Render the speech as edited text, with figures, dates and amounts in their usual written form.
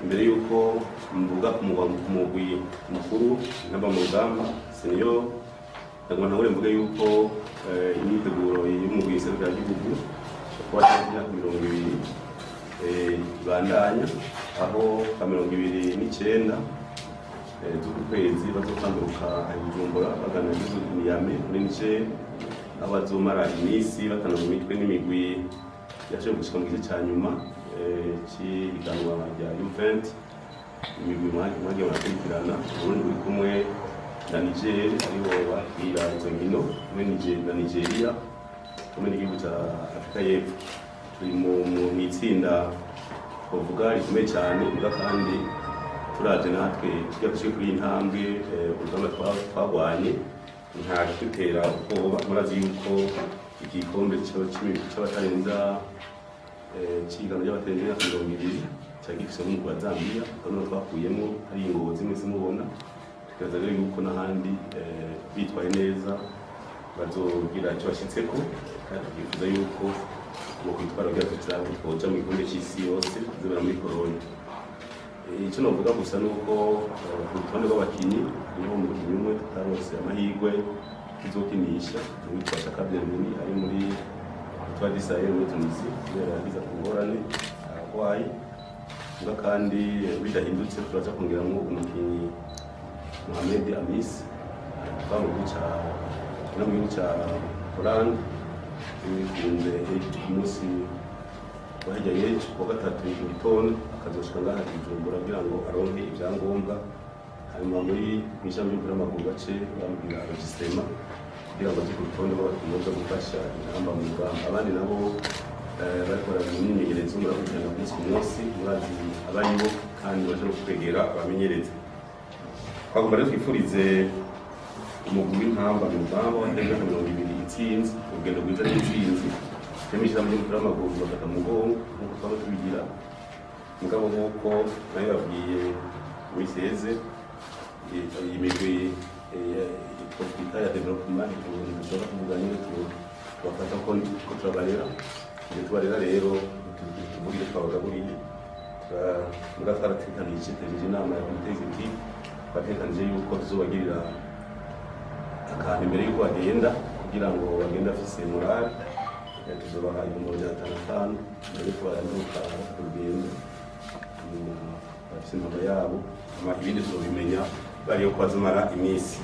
imbere yuko mvuga ku mugwi mukuru n'aba mu rugamba senior ndagomba nawe mvuge yuko imyiteguro y'umugwi w'iserukira ry'igihugu kuwa 2020 bandanya aho 29 z'ukwezi bazokanguruka Bujumbura bagana Nyame muri Niger abazomara iminsi batana mu mitwe n'imigwi yaje gushika mu gice cya nyuma cy'ihiganwa rya U20 imigwi mwage barakurikirana ubundi uri kumwe na Niger aribo bakira izo nkino muri Niger na Nigeria kumwe n'igihugu cya Afrika y'Epfo turi mu itsinda bavuga rikomeye cyane uvuga kandi turaje natwe tujya gushika kuri intambwe urugamba twagwanye nta gutera ubwoba murazi yuko igikombe cy'abatarenza cy'igano ry'abaterenza 20 cyagifise mu kwa Zambia kandi twakuyemo ari ingozi mwese mubona tukaza rero yuko n'ahandi bitwaye neza bazogira icyo bashyitseko kandi twifuza yuko mu kwitwara byatuzanye koja mu gikombe cy'isi yose zibera muri Corona. Icyo novuga gusa nuko ku rutonde rw'abakinyi niho mu kinyumwe tutarose amahirwe tuzokinisha witwa Shaka Bienvenu ari muri U20 muri Tunisia kubera yagize kugorane arwaye uga kandi bidahindutse turaza kongeramo umukinyi Amissi bamugiye cya Holland bikunze umunsi wahajya yeje kuwa gatatu mu gitondo akazoshika ngaha Bujumbura kugira ngo aronke ibyangombwa hanyuma muri mw'ijambo y'umupira w'amaguru bace bambwira abasistema kugira ngo ku rutonde rw'abakinnyi gufasha ingamba mu rugamba abandi nabo bakora imyimenyerezo murakurikirana ku munsi murazi abaribo kandi baje kwegera abamenyereza twagomba rero twifurize umugwi w'intamba mu rugamba wa 2020 itsinzi urugendo rwiza n'itsinzi Amissi y'umupira w'amaguru bafata mugongo nk'uko twaba tubigira mugabo nk'uko nayo babwiye wiseze imigwi twita ya development dushobora kuvuga nyine tubafata ko turabarera ibyo tubarera rero tuvugire twabagaburiye muga twaratekanije inama ya komite executive twatekanije yuko tuzobagirira akantu imbere y'uko bagenda kugira ngo bagende afise morale tuzobaha 5,000 mbere ko baranduka urugendo bafise impamba yabo ibindi tuzobimenya bari yo kwazimara iminsi.